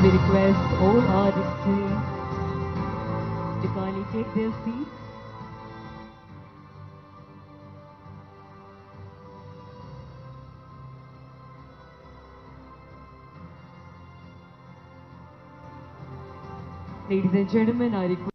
We request all our dignitaries to kindly take their seats. Ladies and gentlemen, I request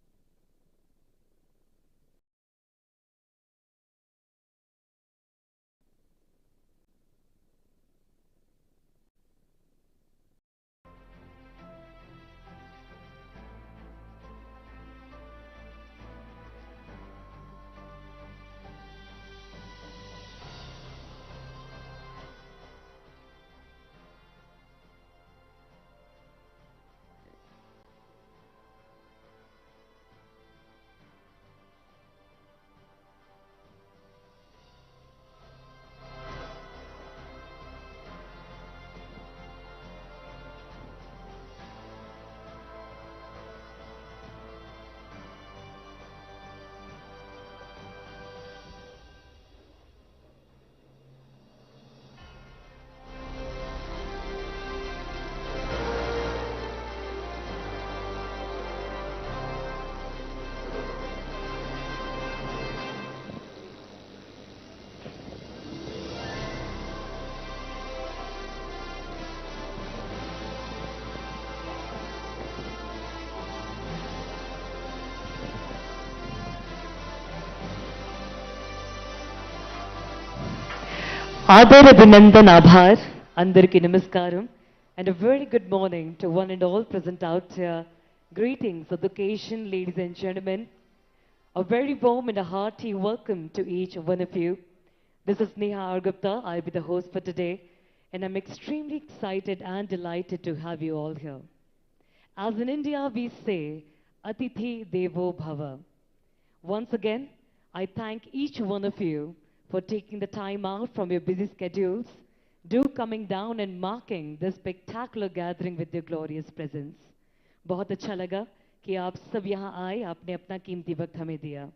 Adar Abhinandan Abhar, Andarki Namaskaram, and a very good morning to one and all present out here. Greetings of the occasion, ladies and gentlemen. A very warm and a hearty welcome to each one of you. This is Neha Argupta. I'll be the host for today, and I'm extremely excited and delighted to have you all here. As in India, we say, Atithi Devo Bhava. Once again, I thank each one of you for taking the time out from your busy schedules, do coming down and marking this spectacular gathering with your glorious presence. बहुत अच्छा लगा कि आप सब यहाँ आए, आपने अपना कीमती वक्त हमें दिया.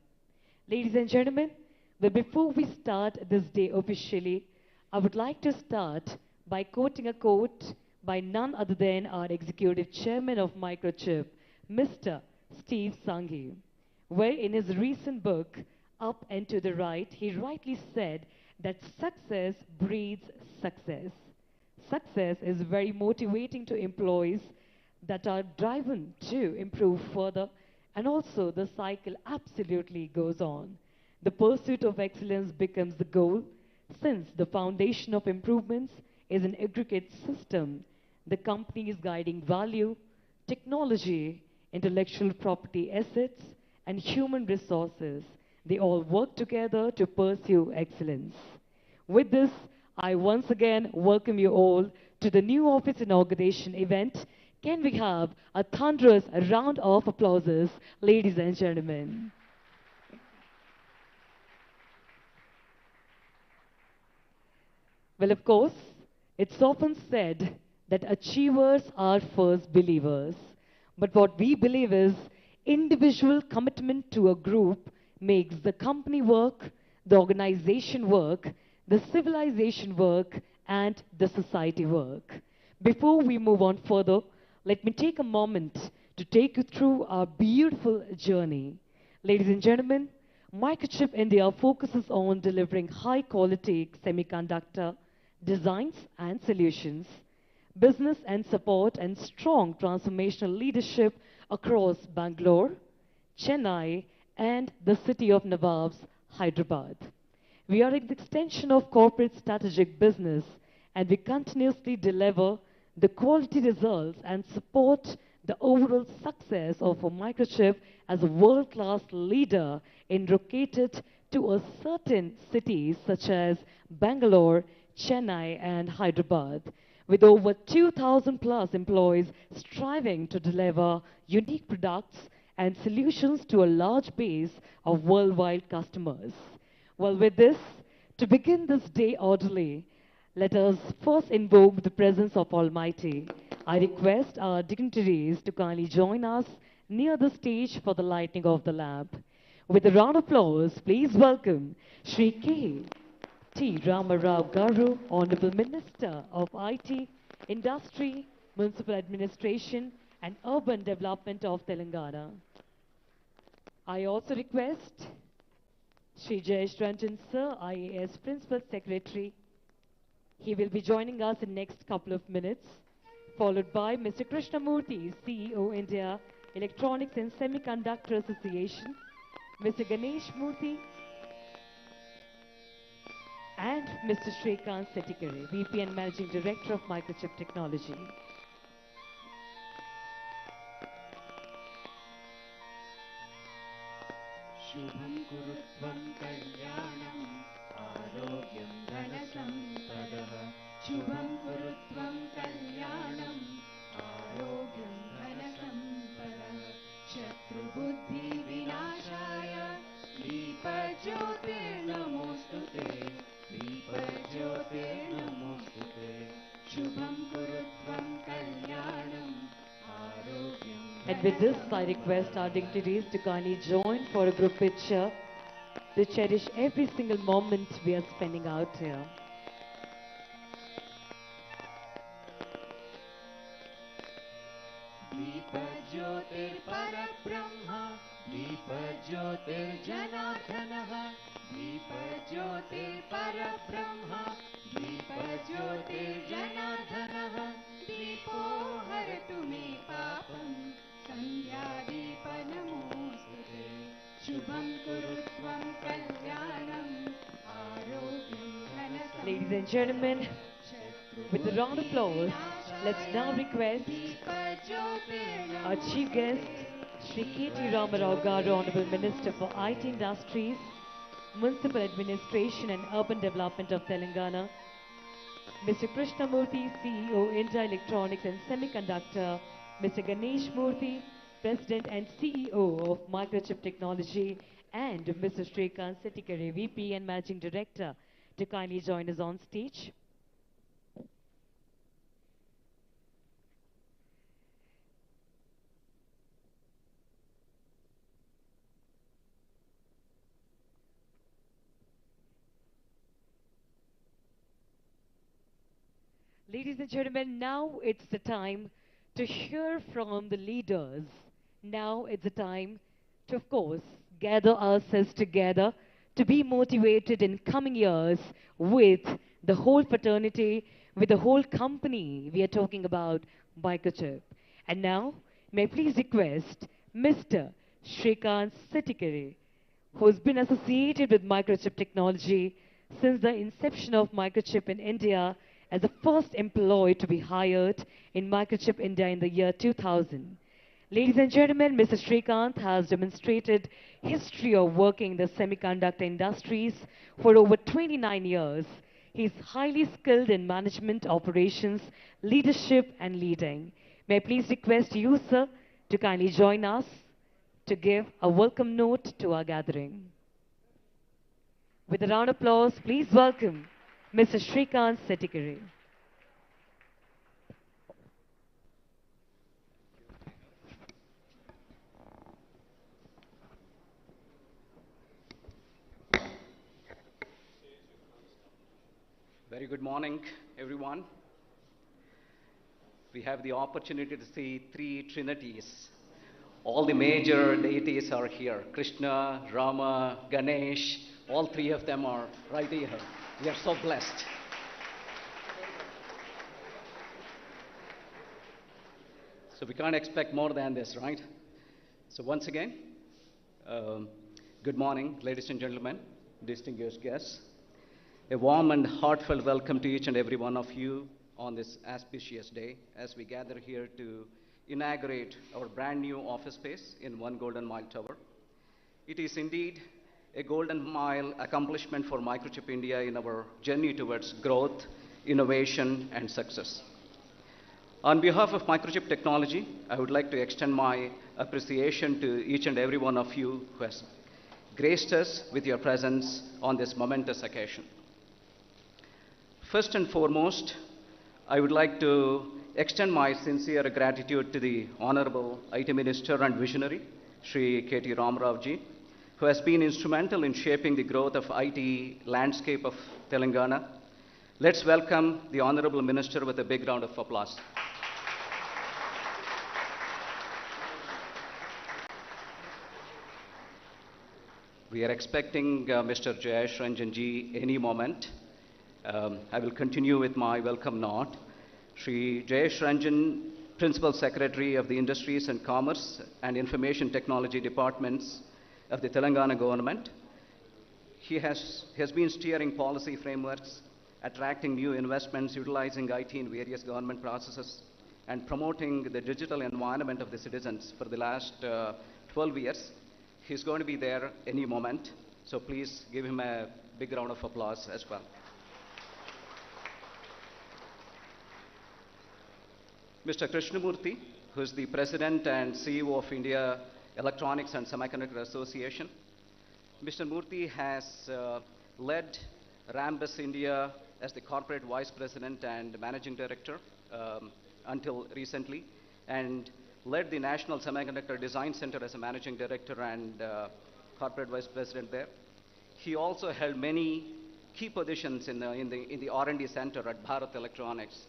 Ladies and gentlemen, but before we start this day officially, I would like to start by quoting a quote by none other than our executive chairman of Microchip, Mr. Steve Sanghi, where in his recent book, Up and to the Right, he rightly said that success breeds success. Success is very motivating to employees that are driven to improve further, and also the cycle absolutely goes on. The pursuit of excellence becomes the goal, since the foundation of improvements is an aggregate system. The company's guiding value, technology, intellectual property assets, and human resources, they all work together to pursue excellence. With this, I once again welcome you all to the new office inauguration event. Can we have a thunderous round of applauses, ladies and gentlemen? Well, of course, it's often said that achievers are first believers. But what we believe is individual commitment to a group makes the company work, the organization work, the civilization work, and the society work. Before we move on further, let me take a moment to take you through our beautiful journey. Ladies and gentlemen, Microchip India focuses on delivering high-quality semiconductor designs and solutions, business and support, and strong transformational leadership across Bangalore, Chennai, and the city of Nawabs, Hyderabad. We are an extension of corporate strategic business, and we continuously deliver the quality results and support the overall success of a Microchip as a world-class leader in located to a certain cities such as Bangalore, Chennai, and Hyderabad, with over 2,000 plus employees striving to deliver unique products and solutions to a large base of worldwide customers. Well, with this, to begin this day orderly, let us first invoke the presence of Almighty. I request our dignitaries to kindly join us near the stage for the lighting of the lamp. With a round of applause, please welcome Shri K. T. Ramarao Garu, Honorable Minister of IT, Industry, Municipal Administration and Urban Development of Telangana. I also request Shri Jayesh Ranjan Sir, IAS Principal Secretary. He will be joining us in next couple of minutes, followed by Mr. Krishnamurthy, CEO, India Electronics and Semiconductor Association, Mr. Ganesh Murthy, and Mr. Shrikant Setikare, VP and Managing Director of Microchip Technology. Shubham kurutvam kalyanam arogyam dhanasampadah. Shubham kurutvam kalyanam arogyam dhanasampadah. Shatru buddhi vinashaya deepajyotir namostute. Deepajyotir namostute. Shubham kurutvam kalyanam arogyam. And with this, I request our dignitaries to kindly join for a group picture to cherish every single moment we are spending out here. Deepajyotir parabrahma, Deepajyotir janardhanah, Deepajyotir parabrahma, Deepajyotir janardhanah, Deepo haratu me papam, Sandhya namostute. Shubham kurutvam kalyanam arogyam dhanasam. Ladies and gentlemen, with a round of applause, let's now request our Chief Guest, Shri KT Ramarao Garu, Honorable Minister for IT Industries, Municipal Administration and Urban Development of Telangana, Mr. Krishnamurthy, CEO, India Electronics and Semiconductor, Mr. Ganesh Murthy, President and CEO of Microchip Technology, and Mr. Shrikant Setikare, VP and Managing Director, to kindly join us on stage. Ladies and gentlemen, now it's the time to hear from the leaders. Now it's the time to, of course, gather ourselves together to be motivated in coming years with the whole fraternity, with the whole company we are talking about, Microchip. And now, may I please request Mr. Shrikant Setikare, who's been associated with Microchip Technology since the inception of Microchip in India as the first employee to be hired in Microchip India in the year 2000. Ladies and gentlemen, Mr. Shrikant has demonstrated history of working in the semiconductor industries for over 29 years. He is highly skilled in management, operations, leadership, and leading. May I please request you, sir, to kindly join us to give a welcome note to our gathering. With a round of applause, please welcome Mr. Shrikant Setikare. Very good morning, everyone. We have the opportunity to see three trinities. All the major deities are here. Krishna, Rama, Ganesh, all three of them are right here. We are so blessed. So we can't expect more than this, right? So once again, good morning, ladies and gentlemen, distinguished guests. A warm and heartfelt welcome to each and every one of you on this auspicious day as we gather here to inaugurate our brand new office space in One Golden Mile Tower. It is indeed a golden mile accomplishment for Microchip India in our journey towards growth, innovation, and success. On behalf of Microchip Technology, I would like to extend my appreciation to each and every one of you who has graced us with your presence on this momentous occasion. First and foremost, I would like to extend my sincere gratitude to the Honorable IT Minister and Visionary, Shri KT Ramarao ji, who has been instrumental in shaping the growth of IT landscape of Telangana. Let's welcome the Honorable Minister with a big round of applause. We are expecting Mr. Jayesh Ranjanji any moment. I will continue with my welcome note. Shri Jayesh Ranjan, Principal Secretary of the Industries and Commerce and Information Technology Departments of the Telangana government. He has been steering policy frameworks, attracting new investments, utilizing IT in various government processes, and promoting the digital environment of the citizens for the last 12 years. He's going to be there any moment, so please give him a big round of applause as well. Mr. Krishnamurthy, who is the President and CEO of India Electronics and Semiconductor Association. Mr. Murthy has led Rambus India as the Corporate Vice President and Managing Director until recently, and led the National Semiconductor Design Center as a Managing Director and Corporate Vice President there. He also held many key positions in the R&D Center at Bharat Electronics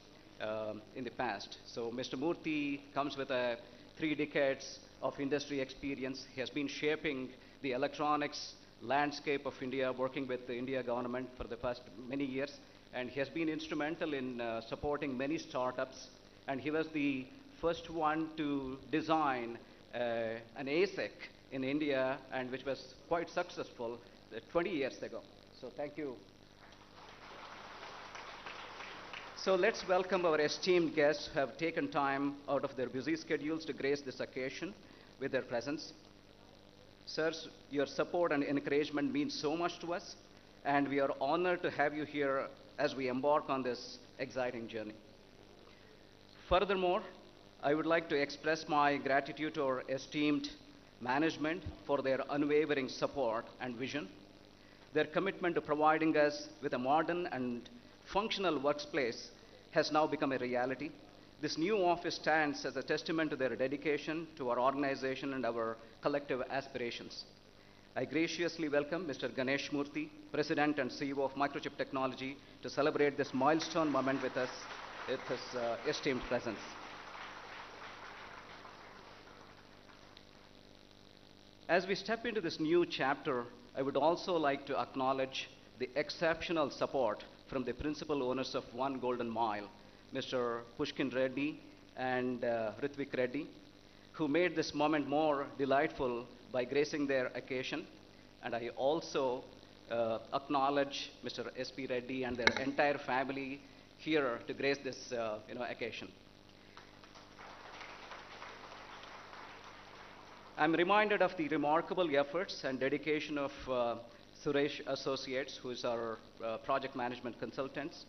in the past. So Mr. Murthy comes with 3 decades of industry experience. He has been shaping the electronics landscape of India, working with the India government for the past many years, and he has been instrumental in supporting many startups, and he was the first one to design an ASIC in India, and which was quite successful 20 years ago. So thank you. So let's welcome our esteemed guests who have taken time out of their busy schedules to grace this occasion with their presence. Sirs, your support and encouragement means so much to us, and we are honored to have you here as we embark on this exciting journey. Furthermore, I would like to express my gratitude to our esteemed management for their unwavering support and vision. Their commitment to providing us with a modern and functional workplace has now become a reality. This new office stands as a testament to their dedication to our organization and our collective aspirations. I graciously welcome Mr. Ganesh Murthy, President and CEO of Microchip Technology, to celebrate this milestone moment with us with his esteemed presence. As we step into this new chapter, I would also like to acknowledge the exceptional support from the principal owners of One Golden Mile, Mr. Pushkin Reddy and Ritvik Reddy, who made this moment more delightful by gracing their occasion. And I also acknowledge Mr. S.P. Reddy and their entire family here to grace this occasion. I'm reminded of the remarkable efforts and dedication of Suresh Associates, who is our project management consultants.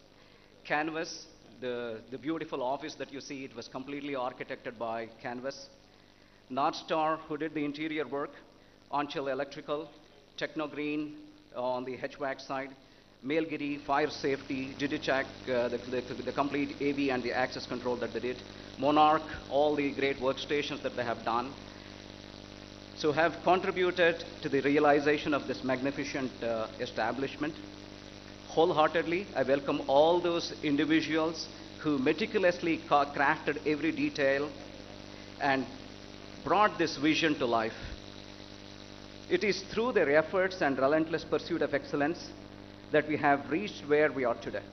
Canvas, the beautiful office that you see, it was completely architected by Canvas. North Star, who did the interior work. Anchal Electrical, Technogreen on the HVAC side. Mailgiri, Fire Safety, Digicheck, the complete AV and the access control that they did. Monarch, all the great workstations that they have done. So have contributed to the realization of this magnificent establishment. Wholeheartedly, I welcome all those individuals who meticulously crafted every detail and brought this vision to life. It is through their efforts and relentless pursuit of excellence that we have reached where we are today.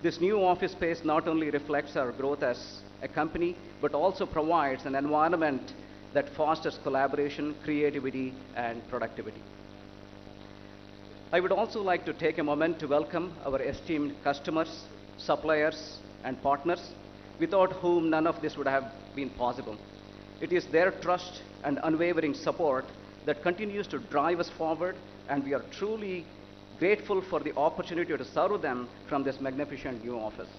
This new office space not only reflects our growth as a company, but also provides an environment that fosters collaboration, creativity, and productivity. I would also like to take a moment to welcome our esteemed customers, suppliers, and partners, without whom none of this would have been possible. It is their trust and unwavering support that continues to drive us forward, and we are truly grateful for the opportunity to serve them from this magnificent new office.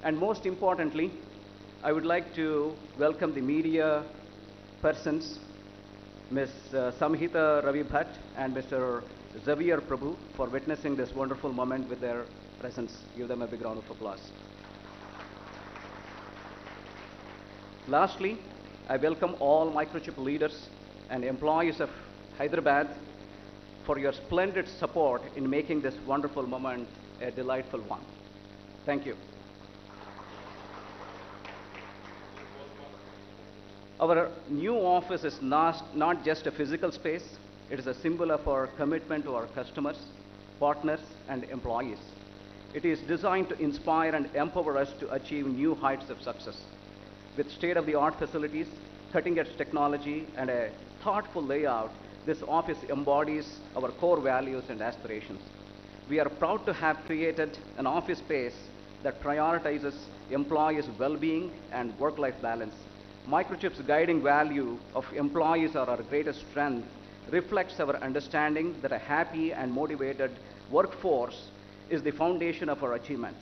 And most importantly, I would like to welcome the media persons, Ms. Samhita Ravi Bhatt and Mr. Xavier Prabhu, for witnessing this wonderful moment with their presence. Give them a big round of applause. Lastly, I welcome all Microchip leaders and employees of Hyderabad for your splendid support in making this wonderful moment a delightful one. Thank you. Our new office is not just a physical space, it is a symbol of our commitment to our customers, partners, and employees. It is designed to inspire and empower us to achieve new heights of success. With state-of-the-art facilities, cutting-edge technology, and a thoughtful layout, this office embodies our core values and aspirations. We are proud to have created an office space that prioritizes employees' well-being and work-life balance. Microchip's guiding value of employees are our greatest strength reflects our understanding that a happy and motivated workforce is the foundation of our achievements.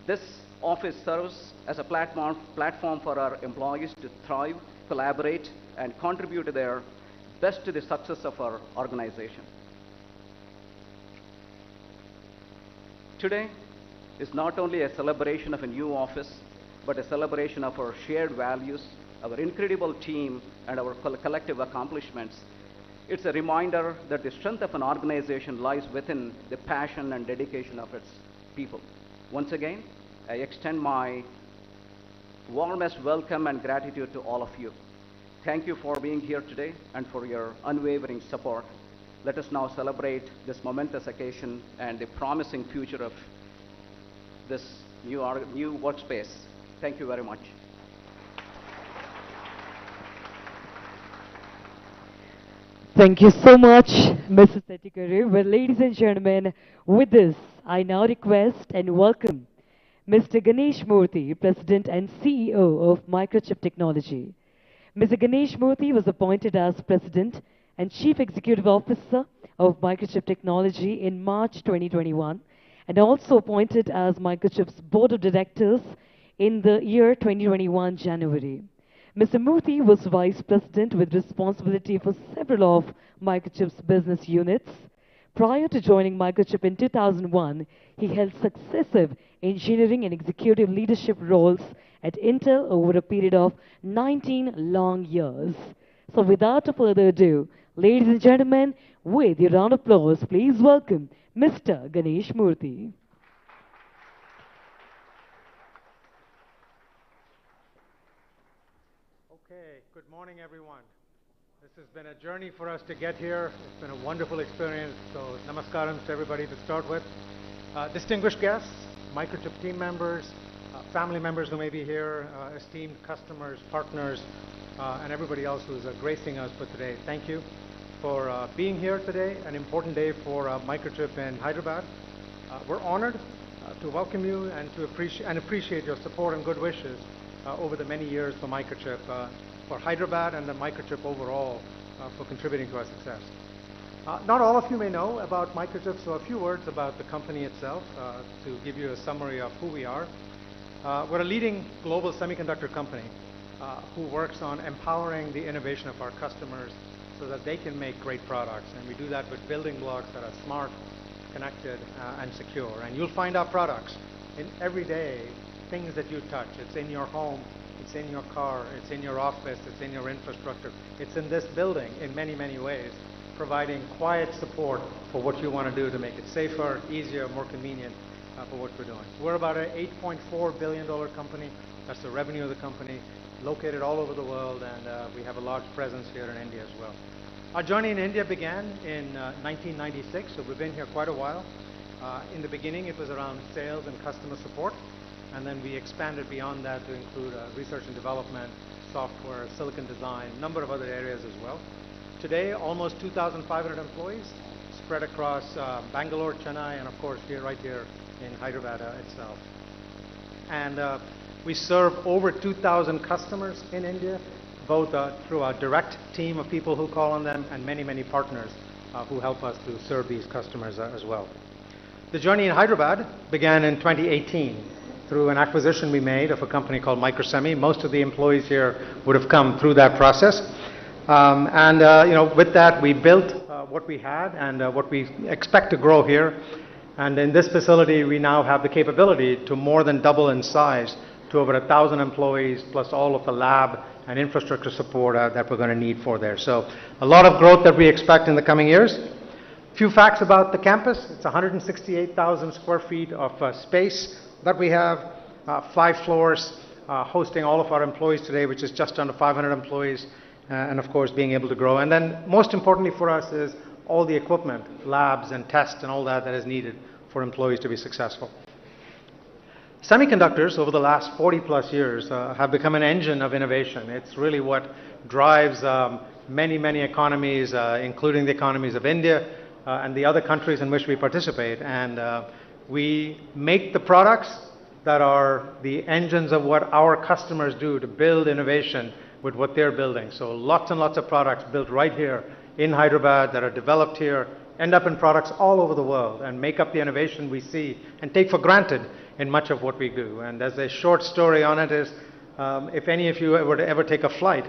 This office serves as a platform for our employees to thrive, collaborate, and contribute to their best to the success of our organization. Today is not only a celebration of a new office, but a celebration of our shared values, our incredible team, and our collective accomplishments. It's a reminder that the strength of an organization lies within the passion and dedication of its people. Once again, I extend my warmest welcome and gratitude to all of you. Thank you for being here today and for your unwavering support. Let us now celebrate this momentous occasion and the promising future of this new workspace. Thank you very much. Thank you so much, Mrs. Setikare. Well, ladies and gentlemen, with this, I now request and welcome Mr. Ganesh Murthy, President and CEO of Microchip Technology. Mr. Ganesh Murthy was appointed as President and Chief Executive Officer of Microchip Technology in March 2021 and also appointed as Microchip's Board of Directors in the year 2021 January. Mr. Murthy was Vice President with responsibility for several of Microchip's business units. Prior to joining Microchip in 2001, he held successive engineering and executive leadership roles at Intel over a period of 19 long years. So without further ado, ladies and gentlemen, with your round of applause, please welcome Mr. Ganesh Murthy. Okay, good morning everyone. This has been a journey for us to get here. It's been a wonderful experience, so namaskaram to everybody to start with. Distinguished guests, Microchip team members, family members who may be here, esteemed customers, partners, and everybody else who's gracing us for today. Thank you for being here today, an important day for Microchip in Hyderabad. We're honored to welcome you and to appreciate your support and good wishes over the many years for Microchip, for Hyderabad and the Microchip overall for contributing to our success. Not all of you may know about Microchip, so a few words about the company itself to give you a summary of who we are. We're a leading global semiconductor company who works on empowering the innovation of our customers so that they can make great products. And we do that with building blocks that are smart, connected, and secure. And you'll find our products in everyday things that you touch. It's in your home, it's in your car, it's in your office, it's in your infrastructure. It's in this building in many, many ways, providing quiet support for what you want to do to make it safer, easier, more convenient for what we're doing. We're about an $8.4 billion company. That's the revenue of the company, located all over the world, and we have a large presence here in India as well. Our journey in India began in 1996, so we've been here quite a while. In the beginning, it was around sales and customer support, and then we expanded beyond that to include research and development, software, silicon design, a number of other areas as well. Today, almost 2,500 employees spread across Bangalore, Chennai, and of course right here in Hyderabad itself. And we serve over 2,000 customers in India, both through our direct team of people who call on them and many, many partners who help us to serve these customers as well. The journey in Hyderabad began in 2018 through an acquisition we made of a company called Microsemi. Most of the employees here would have come through that process. With that, we built what we had and what we expect to grow here. And in this facility, we now have the capability to more than double in size to over 1,000 employees, plus all of the lab and infrastructure support that we're going to need for there. So a lot of growth that we expect in the coming years. A few facts about the campus. It's 168,000 square feet of space that we have, 5 floors, hosting all of our employees today, which is just under 500 employees, and of course being able to grow. And then most importantly for us is all the equipment, labs and tests and all that that is needed for employees to be successful. Semiconductors over the last 40 plus years have become an engine of innovation. It's really what drives many economies, including the economies of India and the other countries in which we participate. And we make the products that are the engines of what our customers do to build innovation with what they're building. So lots and lots of products built right here in Hyderabad that are developed here, end up in products all over the world and make up the innovation we see and take for granted in much of what we do. And as a short story on it is, if any of you were to ever take a flight,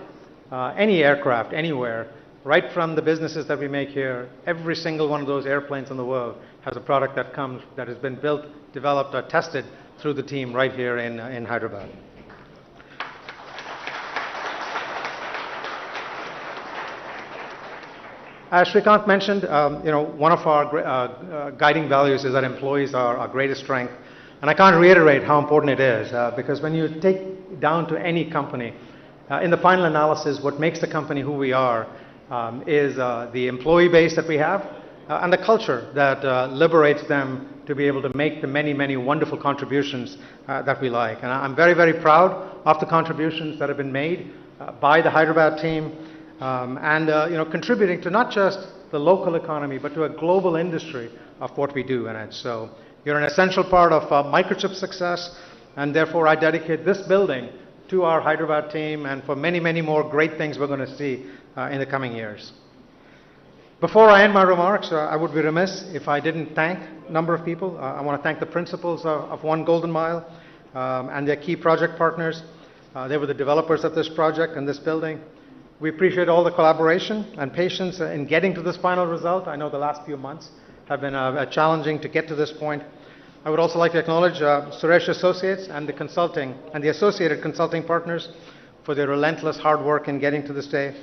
any aircraft, anywhere, right from the businesses that we make here, every single one of those airplanes in the world has a product that has been built, developed, or tested through the team right here in Hyderabad. As Srikanth mentioned, one of our guiding values is that employees are our greatest strength. And I can't reiterate how important it is, because when you take down to any company, in the final analysis, what makes the company who we are is the employee base that we have and the culture that liberates them to be able to make the many wonderful contributions that we like. And I'm very proud of the contributions that have been made by the Hyderabad team, contributing to not just the local economy, but to a global industry of what we do in it. So you're an essential part of Microchip's success, and therefore I dedicate this building to our Hyderabad team and for many more great things we're going to see in the coming years. Before I end my remarks, I would be remiss if I didn't thank a number of people. I want to thank the principals of One Golden Mile and their key project partners. They were the developers of this project and this building. We appreciate all the collaboration and patience in getting to this final result. I know the last few months have been challenging to get to this point. I would also like to acknowledge Suresh Associates and the associated consulting partners for their relentless hard work in getting to this day.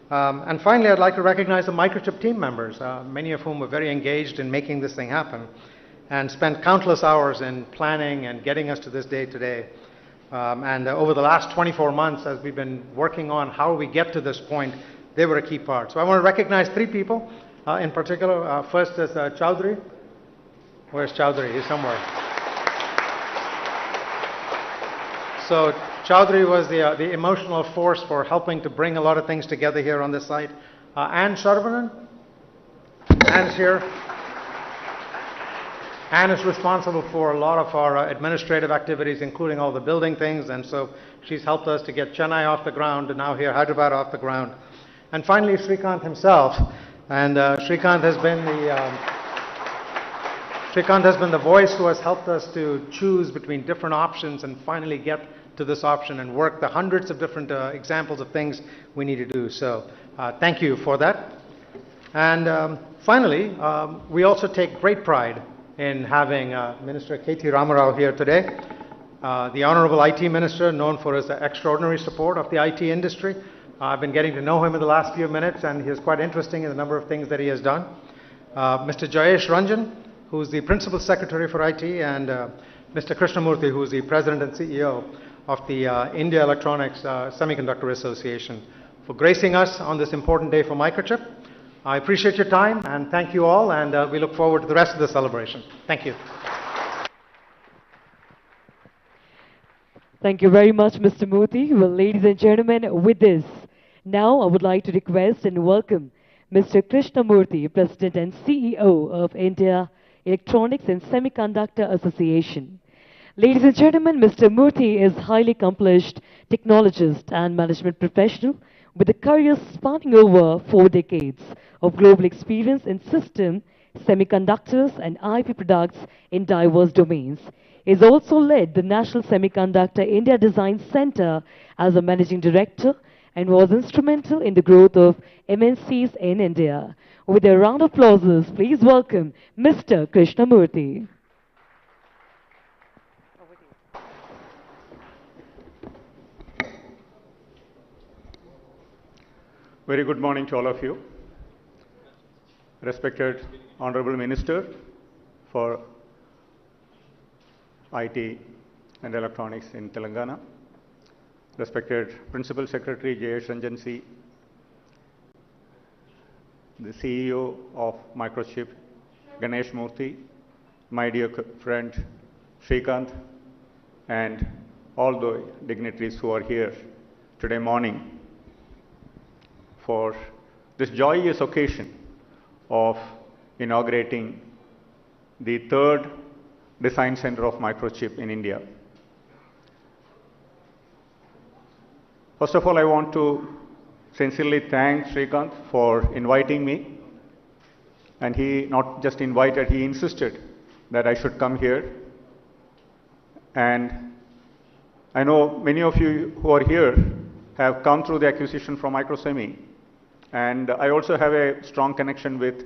And finally, I'd like to recognize the Microchip team members, many of whom were very engaged in making this thing happen and spent countless hours in planning and getting us to this day today. And over the last 24 months, as we've been working on how we get to this point, they were a key part. So I want to recognize three people in particular. First is Chowdhury. Where's Chowdhury? He's somewhere. So Chowdhury was the emotional force for helping to bring a lot of things together here on this site. Anne Sharvanan. Anne's here. Anne is responsible for a lot of our administrative activities, including all the building things, and so she's helped us to get Chennai off the ground and now here Hyderabad off the ground. And finally, Srikanth himself. And Srikanth has been the voice who has helped us to choose between different options and finally get to this option and work the hundreds of different examples of things we need to do. So thank you for that. And finally, we also take great pride in having Minister KT Ramarao here today, the Honorable IT Minister, known for his extraordinary support of the IT industry. I've been getting to know him in the last few minutes, and he's quite interesting in the number of things that he has done. Mr. Jayesh Ranjan, who's the Principal Secretary for IT, and Mr. Krishnamurthy, who's the President and CEO of the India Electronics Semiconductor Association, for gracing us on this important day for Microchip. I appreciate your time, and thank you all, and we look forward to the rest of the celebration. Thank you. Thank you very much, Mr. Murthy. Well, ladies and gentlemen, with this, now I would like to request and welcome Mr. Krishnamurthy, President and CEO of India Electronics and Semiconductor Association. Ladies and gentlemen, Mr. Murthy is highly accomplished technologist and management professional with a career spanning over 4 decades of global experience in system, semiconductors, and IP products in diverse domains. He has also led the National Semiconductor India Design Center as a managing director and was instrumental in the growth of MNCs in India. With a round of applause, please welcome Mr. Krishnamurthy. Very good morning to all of you. Respected Honorable Minister for IT and Electronics in Telangana, respected Principal Secretary Jayesh Ranjansi, the CEO of Microchip, Ganesh Murthy, my dear friend Srikanth, and all the dignitaries who are here today morning for this joyous occasion of inaugurating the third design center of Microchip in India. First of all, I want to sincerely thank Srikanth for inviting me. And he not just invited, he insisted that I should come here. And I know many of you who are here have come through the acquisition from Microsemi. And I also have a strong connection with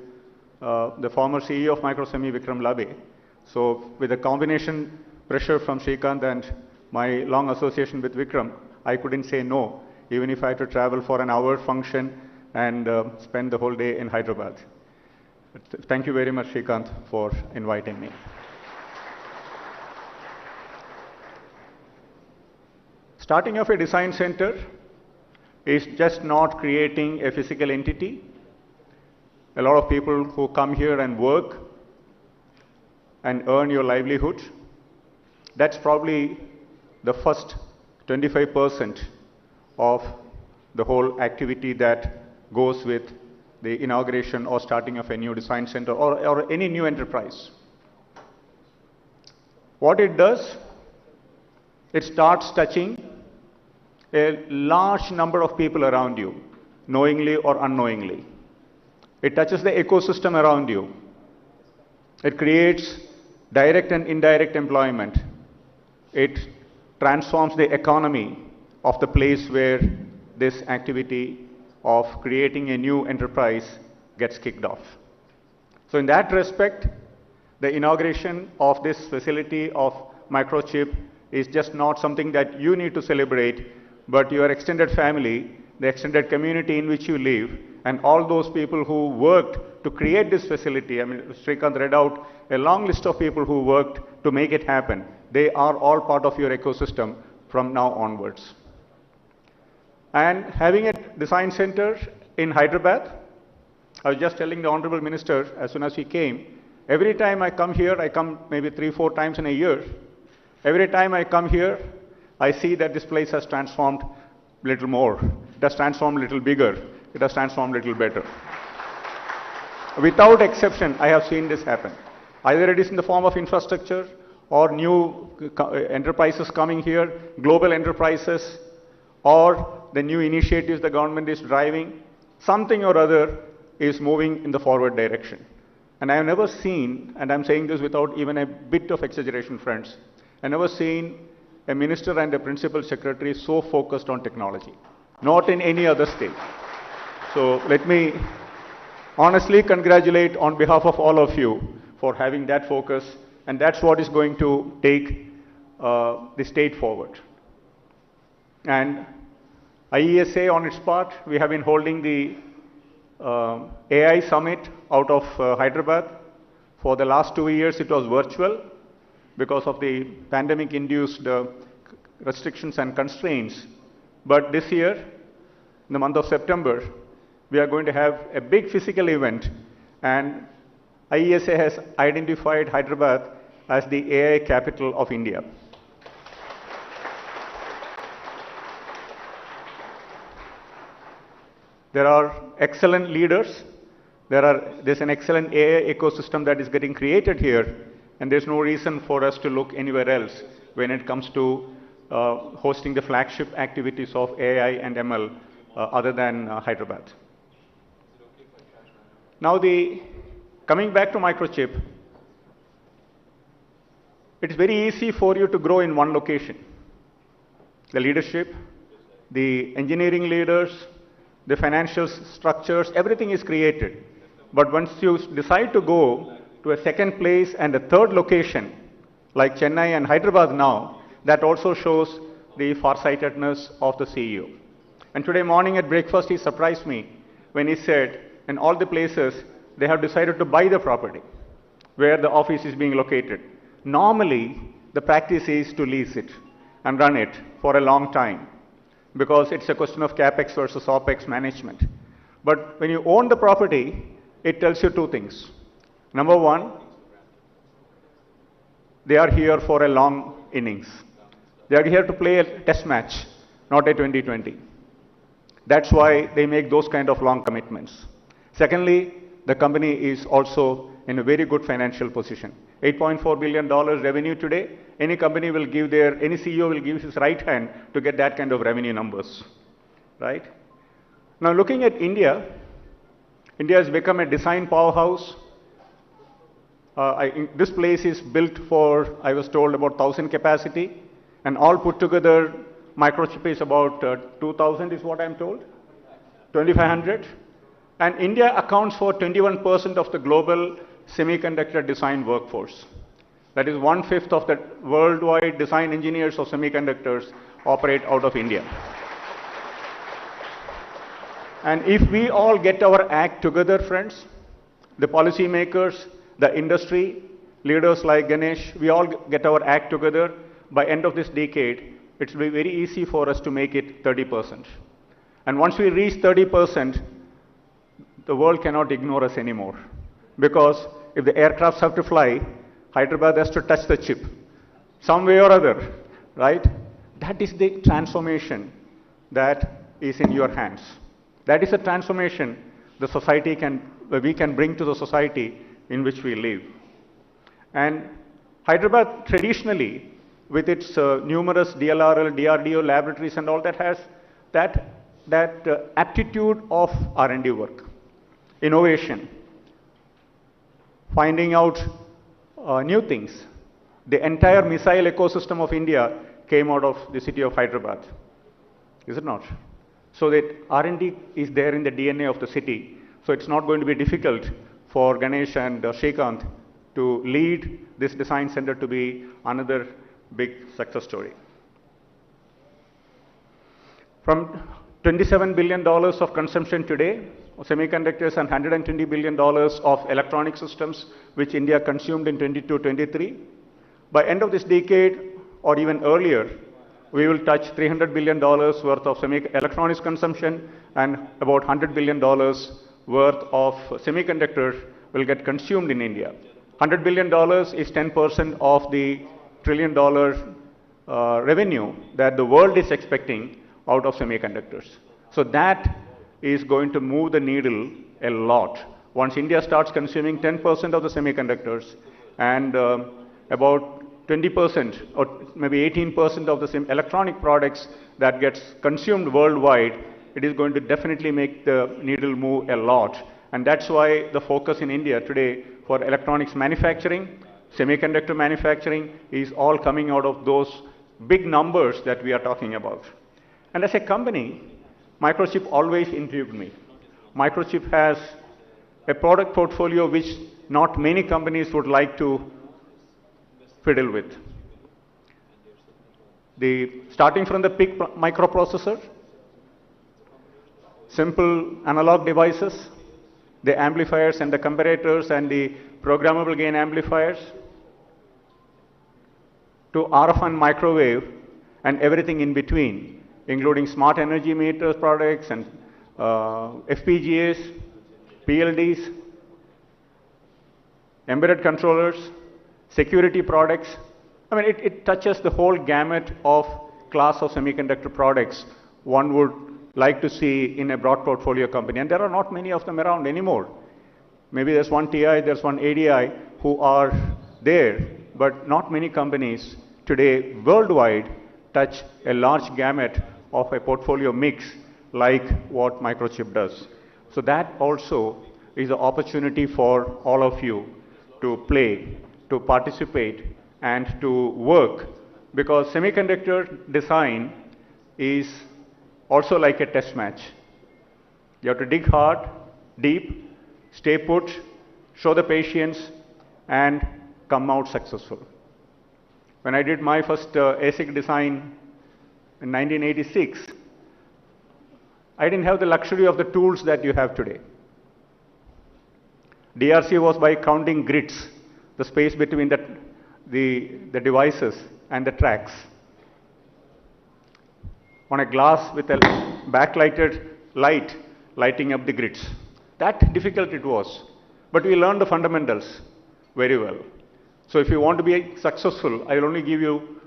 the former CEO of Microsemi, Vikram Labe. So with the combination pressure from Srikanth and my long association with Vikram, I couldn't say no, even if I had to travel for an hour function and spend the whole day in Hyderabad. But thank you very much, Srikanth, for inviting me. Starting off a design center is just not creating a physical entity. A lot of people who come here and work and earn your livelihood, that's probably the first 25% of the whole activity that goes with the inauguration or starting of a new design center or any new enterprise. What it does, it starts touching a large number of people around you, knowingly or unknowingly. It touches the ecosystem around you. It creates direct and indirect employment. It transforms the economy of the place where this activity of creating a new enterprise gets kicked off. So in that respect, the inauguration of this facility of Microchip is just not something that you need to celebrate, but your extended family, the extended community in which you live, and all those people who worked to create this facility. I mean, Srikanth read out a long list of people who worked to make it happen. They are all part of your ecosystem from now onwards. And having a design center in Hyderabad, I was just telling the Honorable Minister as soon as he came, every time I come here, I come maybe 3-4 times in a year. Every time I come here, I see that this place has transformed a little more. It has transformed a little bigger. It has transformed a little better. Without exception, I have seen this happen. Either it is in the form of infrastructure or new enterprises coming here, global enterprises, or the new initiatives the government is driving, something or other is moving in the forward direction. And I have never seen, and I'm saying this without even a bit of exaggeration, friends, I've never seen a minister and a principal secretary so focused on technology, not in any other state. So let me honestly congratulate on behalf of all of you for having that focus, and that's what is going to take the state forward. And IESA on its part, we have been holding the AI Summit out of Hyderabad. For the last 2 years, it was virtual because of the pandemic-induced restrictions and constraints. But this year, in the month of September, we are going to have a big physical event, and IESA has identified Hyderabad as the AI capital of India. There are excellent leaders. There's an excellent AI ecosystem that is getting created here, and there's no reason for us to look anywhere else when it comes to hosting the flagship activities of AI and ML other than Hyderabad. Now, coming back to Microchip, it's very easy for you to grow in one location. The leadership, the engineering leaders, the financial structures, everything is created. But once you decide to go to a second place and a third location, like Chennai and Hyderabad now, that also shows the farsightedness of the CEO. And today morning at breakfast, he surprised me when he said, in all the places, they have decided to buy the property where the office is being located. Normally, the practice is to lease it and run it for a long time. because it's a question of capex versus opex management. But when you own the property, it tells you two things. Number one, they are here for a long innings. They are here to play a test match, not a 2020. That's why they make those kind of long commitments. Secondly, the company is also in a very good financial position. $8.4 billion revenue today. Any company will give any CEO will give his right hand to get that kind of revenue numbers, right? Now looking at India, India has become a design powerhouse. This place is built for, I was told, about 1,000 capacity, and all put together, Microchip is about 2,000 is what I'm told, 2,500. And India accounts for 21% of the global semiconductor design workforce. That is 1/5 of the worldwide design engineers of semiconductors operate out of India. And if we all get our act together, friends, the policymakers, the industry, leaders like Ganesh, we all get our act together, by end of this decade, it will be very easy for us to make it 30%. And once we reach 30%, the world cannot ignore us anymore. Because if the aircrafts have to fly, Hyderabad has to touch the chip, some way or other, right? That is the transformation that is in your hands. That is a transformation we can bring to the society in which we live. And Hyderabad traditionally, with its numerous DLRL, DRDO laboratories and all that, has that aptitude of R&D work, innovation, finding out new things. The entire missile ecosystem of India came out of the city of Hyderabad, is it not? So that R&D is there in the DNA of the city. So it's not going to be difficult for Ganesh and Srikanth to lead this design center to be another big success story. From $27 billion of consumption today of semiconductors and $120 billion of electronic systems which India consumed in 22-23, by end of this decade or even earlier, we will touch $300 billion worth of electronics consumption, and about $100 billion worth of semiconductors will get consumed in India. $100 billion is 10% of the $1 trillion revenue that the world is expecting out of semiconductors. So that is going to move the needle a lot. Once India starts consuming 10% of the semiconductors and about 20% or maybe 18% of the electronic products that gets consumed worldwide, it is going to definitely make the needle move a lot. And that's why the focus in India today for electronics manufacturing, semiconductor manufacturing is all coming out of those big numbers that we are talking about. And as a company, Microchip always intrigued me. Microchip has a product portfolio which not many companies would like to fiddle with. Starting from the PIC microprocessor, simple analog devices, the amplifiers and the comparators and the programmable gain amplifiers, to RF and microwave and everything in between, including smart energy meters products and FPGAs, PLDs, embedded controllers, security products. I mean, it touches the whole gamut of class of semiconductor products one would like to see in a broad portfolio company. And there are not many of them around anymore. Maybe there's one TI, there's one ADI who are there, but not many companies today worldwide touch a large gamut of a portfolio mix like what Microchip does. So that also is an opportunity for all of you to play, to participate, and to work, because semiconductor design is also like a test match. You have to dig hard, deep, stay put, show the patience, and come out successful. When I did my first ASIC design in 1986, I didn't have the luxury of the tools that you have today. DRC was by counting grids, the space between the devices and the tracks. on a glass with a backlighted light lighting up the grids. That difficult it was. But we learned the fundamentals very well. So if you want to be successful, I will only give you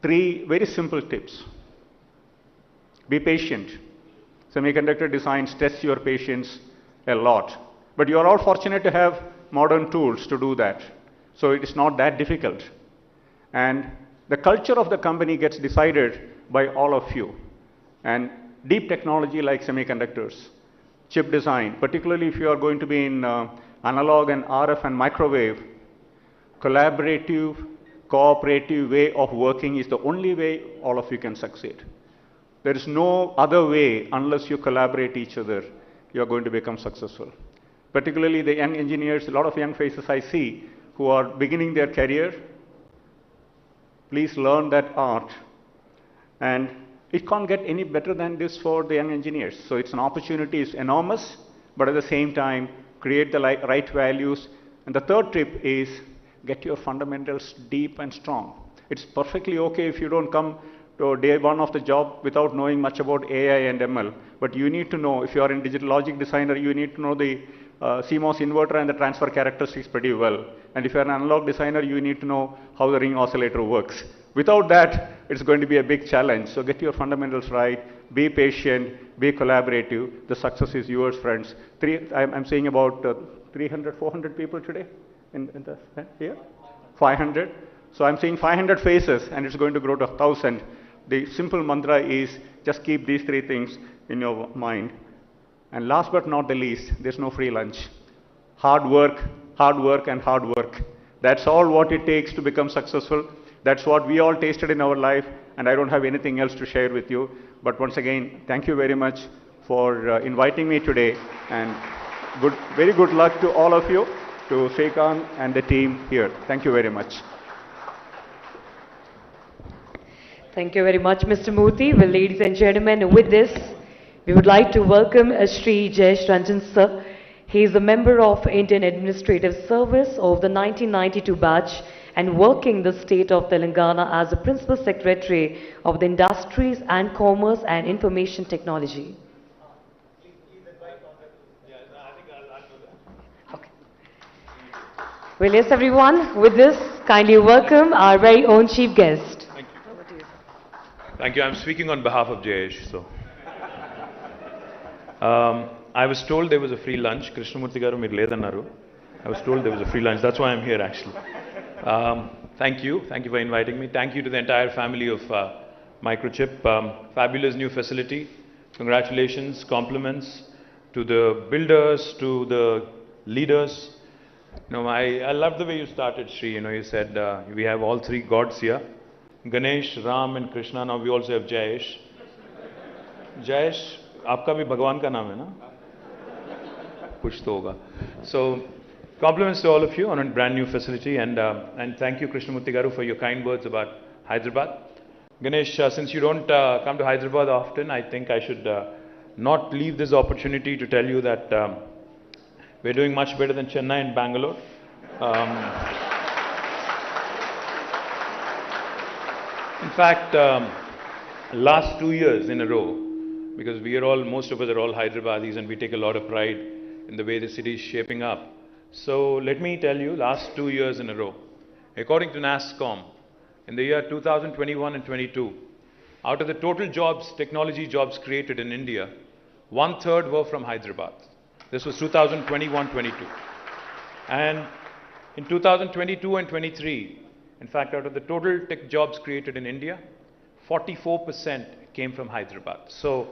3 very simple tips. Be patient. Semiconductor designs test your patience a lot. But you are all fortunate to have modern tools to do that. So it is not that difficult. And the culture of the company gets decided by all of you. And deep technology like semiconductors, chip design, particularly if you are going to be in analog and RF and microwave, collaborative, cooperative way of working is the only way all of you can succeed. There is no other way unless you collaborate each other, you are going to become successful. Particularly the young engineers, a lot of young faces I see who are beginning their career. Please learn that art. And it can't get any better than this for the young engineers. So it's an opportunity, it's enormous, but at the same time, create the right values. And the third tip is get your fundamentals deep and strong. It's perfectly okay if you don't come to day one of the job without knowing much about AI and ML. But you need to know, if you are in digital logic designer, you need to know the CMOS inverter and the transfer characteristics pretty well. And if you're an analog designer, you need to know how the ring oscillator works. Without that, it's going to be a big challenge. So get your fundamentals right, be patient, be collaborative. The success is yours, friends. I'm seeing about 300, 400 people today in the here? 500. So I'm seeing 500 faces, and it's going to grow to 1,000. The simple mantra is just keep these 3 things in your mind. And last but not the least, there's no free lunch. Hard work, and hard work. That's all what it takes to become successful. That's what we all tasted in our life, and I don't have anything else to share with you. But once again, thank you very much for inviting me today, and very good luck to all of you, to Srikanth and the team here. Thank you very much. Thank you very much, Mr. Murthy. Well, ladies and gentlemen, with this, we would like to welcome Sri Jayesh Ranjan sir. He is a member of Indian Administrative Service of the 1992 batch and working the state of Telangana as the Principal Secretary of the Industries and Commerce and Information Technology. Okay. Well, yes, everyone, with this, kindly welcome our very own chief guest. Thank you. I'm speaking on behalf of Jayesh. So, I was told there was a free lunch. Krishnamurthy garu meer ledannaru. I was told there was a free lunch. That's why I'm here, actually. Thank you. Thank you for inviting me. Thank you to the entire family of Microchip. Fabulous new facility. Congratulations, compliments to the builders, to the leaders. You know, I love the way you started, Sri. You know, you said we have all 3 gods here. Ganesh, Ram and Krishna. Now we also have Jayesh. Jayesh, आपका भी भगवान का नाम है ना? कुछ तो होगा. So, compliments to all of you on a brand new facility, and thank you, Krishnamurthy garu, for your kind words about Hyderabad. Ganesh, since you don't come to Hyderabad often, I think I should not leave this opportunity to tell you that we're doing much better than Chennai and Bangalore. In fact, last 2 years in a row, because most of us are all Hyderabadis and we take a lot of pride in the way the city is shaping up. So let me tell you, last 2 years in a row, according to NASSCOM, in the year 2021 and 22, out of the total jobs, technology jobs created in India, 1/3 were from Hyderabad. This was 2021-22. And in 2022 and 23, in fact, out of the total tech jobs created in India, 44% came from Hyderabad. So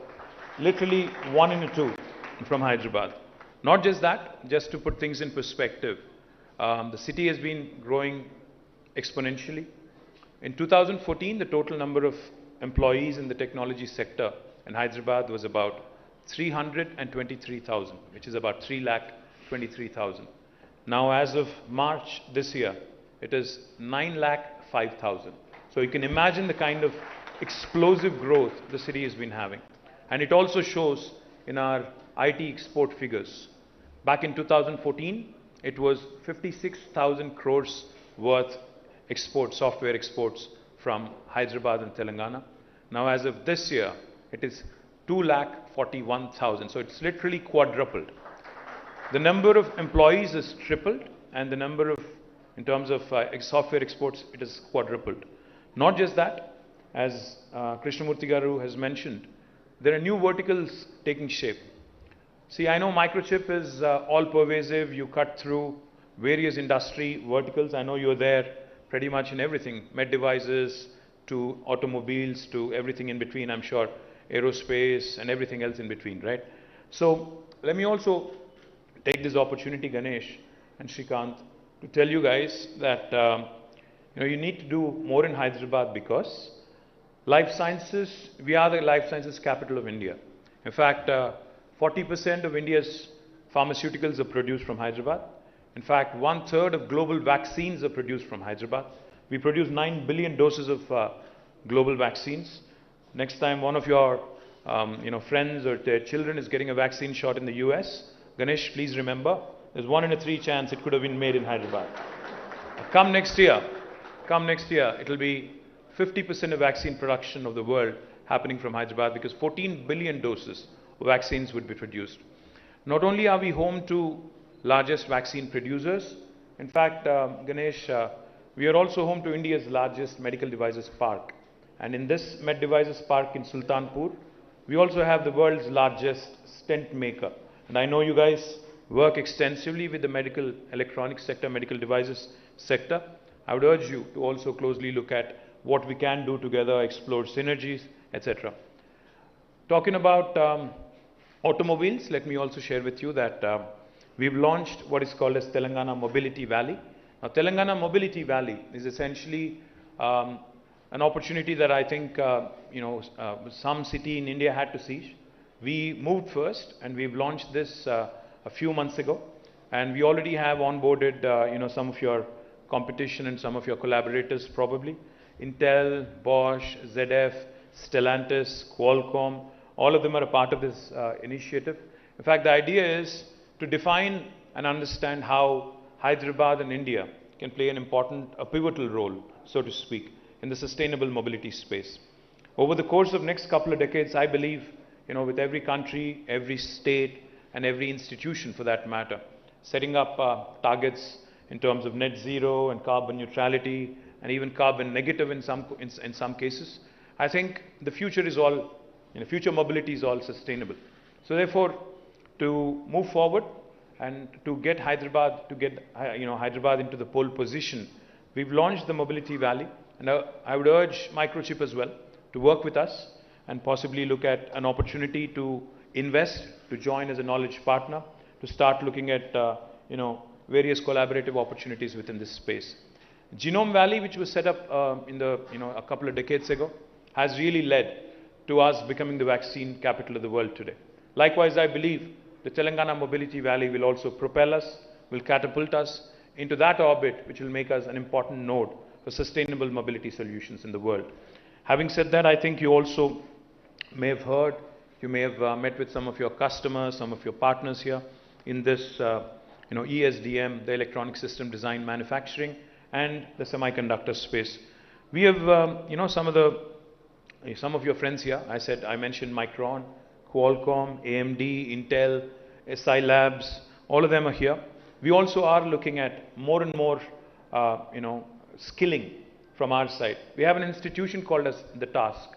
literally 1 in 2 from Hyderabad. Not just that, just to put things in perspective, the city has been growing exponentially. In 2014, the total number of employees in the technology sector in Hyderabad was about 323,000, which is about 3,23,000. Now, as of March this year, it is 9,05,000. So you can imagine the kind of explosive growth the city has been having. And it also shows in our IT export figures. Back in 2014, it was 56,000 crores worth exports, software exports from Hyderabad and Telangana. Now as of this year, it is 2,41,000. So it's literally quadrupled. The number of employees is tripled, and the number of, in terms of software exports, it is quadrupled. Not just that, as Krishnamurthy Garu has mentioned, there are new verticals taking shape. See, I know Microchip is all pervasive. You cut through various industry verticals. I know you're there pretty much in everything, med devices to automobiles to everything in between, I'm sure, aerospace and everything else in between, right? So let me also take this opportunity, Ganesh and Shrikant, to tell you guys that you need to do more in Hyderabad, because life sciences, we are the life sciences capital of India. In fact, 40% of India's pharmaceuticals are produced from Hyderabad. In fact, 1/3 of global vaccines are produced from Hyderabad. We produce 9 billion doses of global vaccines. Next time one of your friends or their children is getting a vaccine shot in the US, Ganesh, please remember, there's 1 in 3 chance it could have been made in Hyderabad. Come next year, it'll be 50% of vaccine production of the world happening from Hyderabad, because 14 billion doses of vaccines would be produced. Not only are we home to largest vaccine producers, in fact, Ganesh, we are also home to India's largest medical devices park. And in this med devices park in Sultanpur, we also have the world's largest stent maker. And I know you guys work extensively with the medical electronics sector, medical devices sector. I would urge you to also closely look at what we can do together, explore synergies, etc. Talking about automobiles, let me also share with you that we've launched what is called as Telangana Mobility Valley. Now, Telangana Mobility Valley is essentially an opportunity that I think some city in India had to seize. We moved first, and we've launched this a few months ago, and we already have onboarded some of your competition and some of your collaborators probably. Intel, Bosch, ZF, Stellantis, Qualcomm, all of them are a part of this initiative. In fact, the idea is to define and understand how Hyderabad and India can play a pivotal role, so to speak, in the sustainable mobility space. Over the course of next couple of decades, I believe, with every country, every state, and every institution for that matter, setting up targets in terms of net zero and carbon neutrality and even carbon negative in some cases, I think the future is all, future mobility is all sustainable. So therefore, to move forward and to get Hyderabad Hyderabad into the pole position, we've launched the Mobility Valley, and I would urge Microchip as well to work with us and possibly look at an opportunity to invest, to join as a knowledge partner, to start looking at various collaborative opportunities within this space. Genome Valley, which was set up a couple of decades ago, has really led to us becoming the vaccine capital of the world today. Likewise, I believe the Telangana Mobility Valley will also propel us, will catapult us into that orbit, which will make us an important node for sustainable mobility solutions in the world. Having said that, I think you also may have heard, you may have met with some of your customers, some of your partners here in this ESDM, the electronic system design manufacturing, and the semiconductor space. We have some of your friends here. I mentioned Micron, Qualcomm, AMD, Intel, SI Labs, all of them are here. We also are looking at more and more skilling from our side. We have an institution called as the TASK,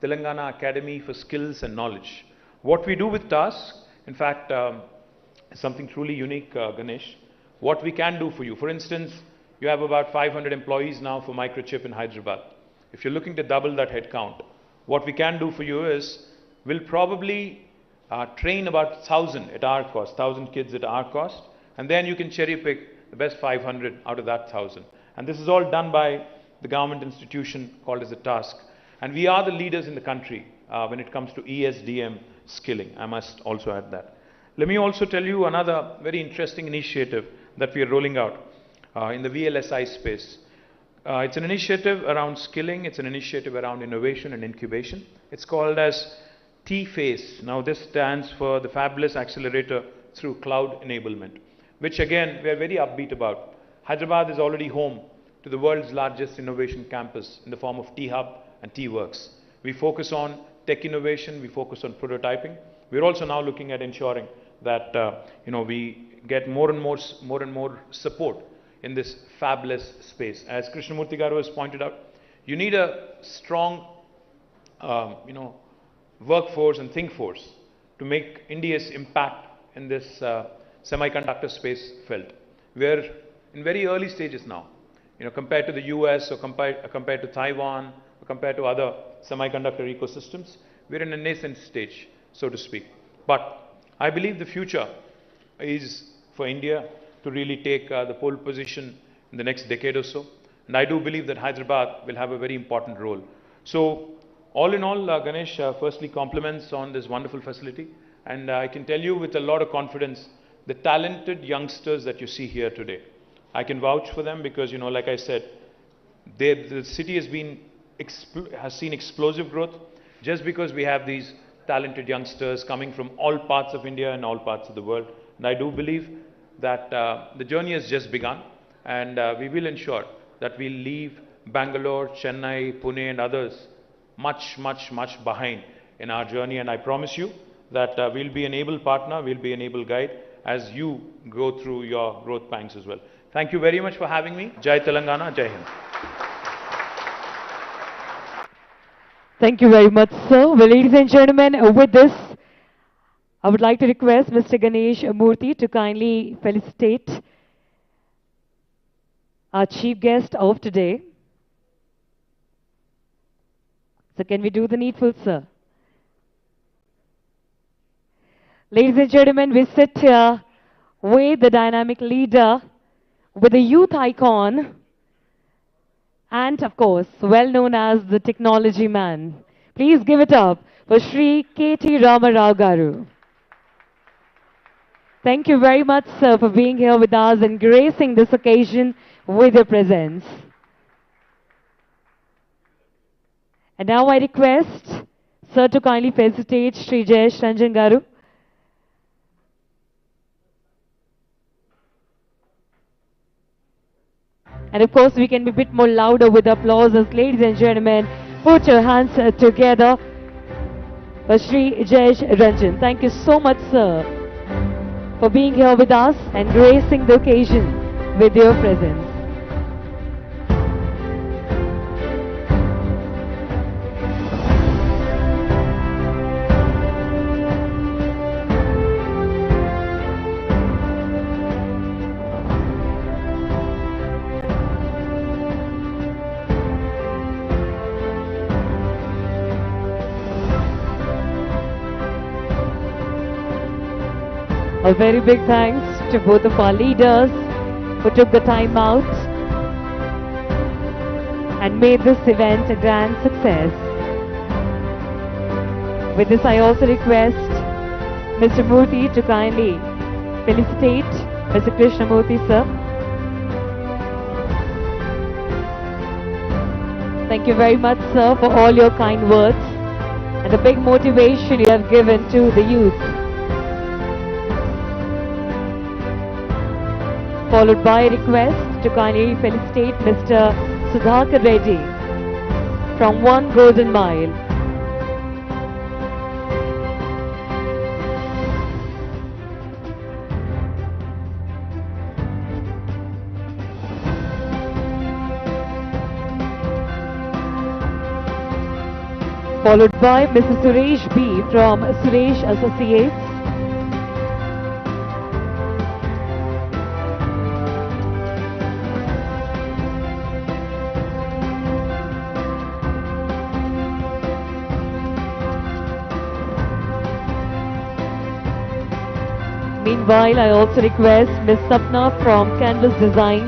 Telangana Academy for Skills and Knowledge. What we do with TASK, in fact, is something truly unique, Ganesh. What we can do for you, for instance, you have about 500 employees now for Microchip in Hyderabad. If you're looking to double that headcount, what we can do for you is, we'll probably train about 1,000 at our cost, 1,000 kids at our cost, and then you can cherry pick the best 500 out of that 1,000. And this is all done by the government institution called as a TASK. And we are the leaders in the country when it comes to ESDM skilling. I must also add that. Let me also tell you another very interesting initiative that we are rolling out in the VLSI space. It's an initiative around skilling. It's an initiative around innovation and incubation. It's called as T-Phase. Now this stands for the Fabulous Accelerator through Cloud Enablement, which again we are very upbeat about. Hyderabad is already home to the world's largest innovation campus in the form of T-Hub and T-Works. We focus on tech innovation, we focus on prototyping. We're also now looking at ensuring that we get more and more support in this fabulous space. As Krishnamurti Garu has pointed out, you need a strong workforce and think force to make India's impact in this semiconductor space felt. We're in very early stages now, compared to the US or compared to Taiwan or compared to other semiconductor ecosystems. We're in a nascent stage, so to speak. But I believe the future is for India to really take the pole position in the next decade or so. And I do believe that Hyderabad will have a very important role. So all in all, Ganesh, firstly compliments on this wonderful facility. And I can tell you with a lot of confidence, the talented youngsters that you see here today, I can vouch for them because, like I said, the city has seen explosive growth just because we have these talented youngsters coming from all parts of India and all parts of the world. And I do believe that the journey has just begun, and we will ensure that we leave Bangalore, Chennai, Pune and others much behind in our journey. And I promise you that we'll be an able partner, we'll be an able guide as you go through your growth pangs as well. Thank you very much for having me. Jai Telangana, Jai Hind. Thank you very much, sir. Well, ladies and gentlemen, with this, I would like to request Mr. Ganesh Murthy to kindly felicitate our chief guest of today. So can we do the needful, sir? Ladies and gentlemen, we sit here with the dynamic leader, with the youth icon, and of course, well known as the technology man. Please give it up for Shri KT Ramarao Garu. Thank you very much, sir, for being here with us and gracing this occasion with your presence. And now I request sir to kindly felicitate Shri Jayesh Ranjan Garu. And of course, we can be a bit more louder with applauses. Ladies and gentlemen, put your hands together for Shri Jayesh Ranjan. Thank you so much, sir, for being here with us and gracing the occasion with your presence. A very big thanks to both of our leaders who took the time out and made this event a grand success. With this, I also request Mr. Murthy to kindly felicitate Mr. Krishnamurti, sir. Thank you very much, sir, for all your kind words and the big motivation you have given to the youth. Followed by a request to kindly felicitate Mr. Sudhakar Reddy from One Golden Mile. Followed by Mr. Suresh B from Suresh Associates. Meanwhile, I also request Ms. Sapna from Canvas Design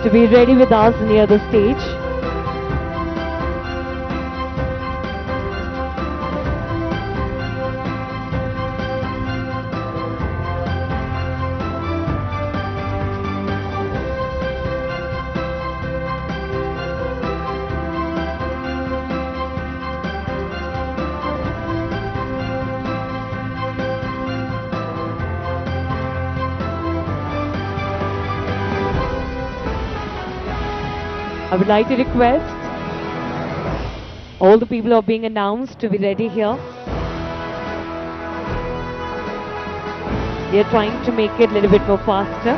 to be ready with us near the stage. I would like to request All the people are being announced to be ready here. They are trying to make it a little bit more faster.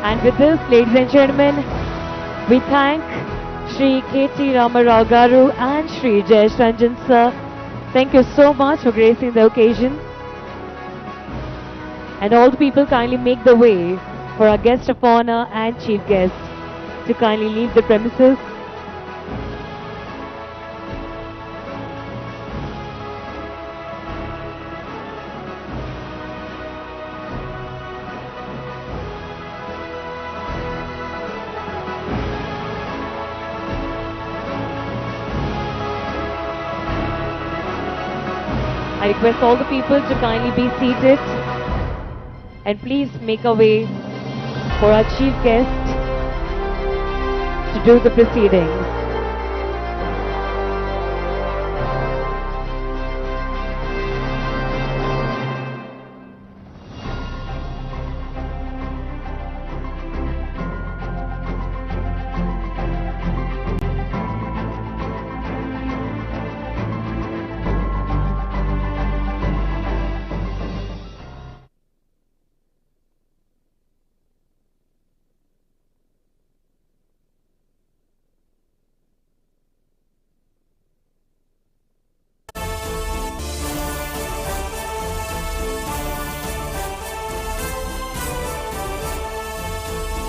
And with this, ladies and gentlemen, we thank Shri K.T. Ramarao Garu and Shri Jayesh Ranjan sir. Thank you so much for gracing the occasion. And all the people kindly make the way for our guest of honor and chief guest to kindly leave the premises. I request all the people to kindly be seated and please make a way for our chief guest to do the proceedings.